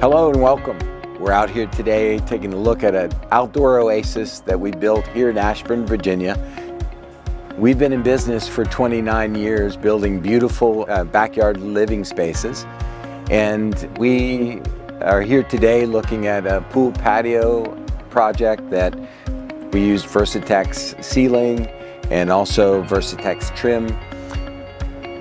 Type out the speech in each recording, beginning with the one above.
Hello and welcome. We're out here today taking a look at an outdoor oasis that we built here in Ashburn, Virginia. We've been in business for 29 years building beautiful backyard living spaces. And we are here today looking at a pool patio project that we used VERSATEX ceiling and also VERSATEX trim.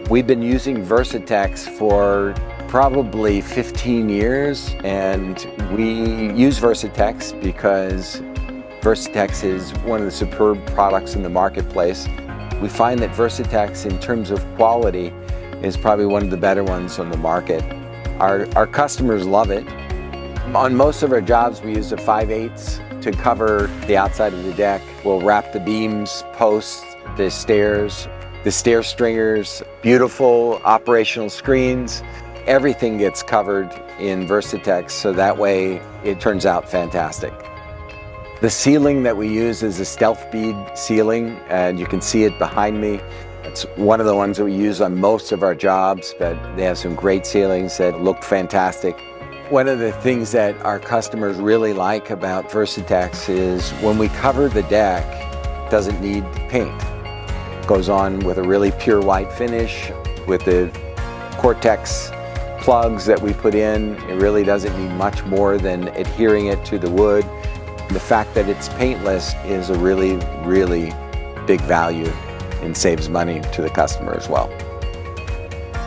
We've been using VERSATEX for probably 15 years, and we use VERSATEX because VERSATEX is one of the superb products in the marketplace. We find that VERSATEX, in terms of quality, is probably one of the better ones on the market. Our customers love it. On most of our jobs, we use a 5/8 to cover the outside of the deck. We'll wrap the beams, posts, the stair stringers, beautiful operational screens. Everything gets covered in VERSATEX, so that way it turns out fantastic. The ceiling that we use is a stealth bead ceiling, and you can see it behind me. It's one of the ones that we use on most of our jobs, but they have some great ceilings that look fantastic. One of the things that our customers really like about VERSATEX is when we cover the deck, it doesn't need paint. It goes on with a really pure white finish with the Cortex plugs that we put in. It really doesn't need much more than adhering it to the wood. The fact that it's paintless is a really, really big value and saves money to the customer as well.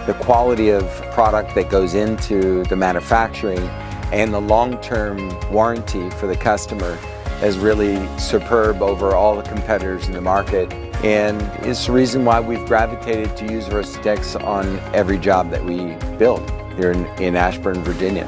The quality of product that goes into the manufacturing and the long-term warranty for the customer is really superb over all the competitors in the market, and is the reason why we've gravitated to use VERSATEX on every job that we build here in Ashburn, Virginia.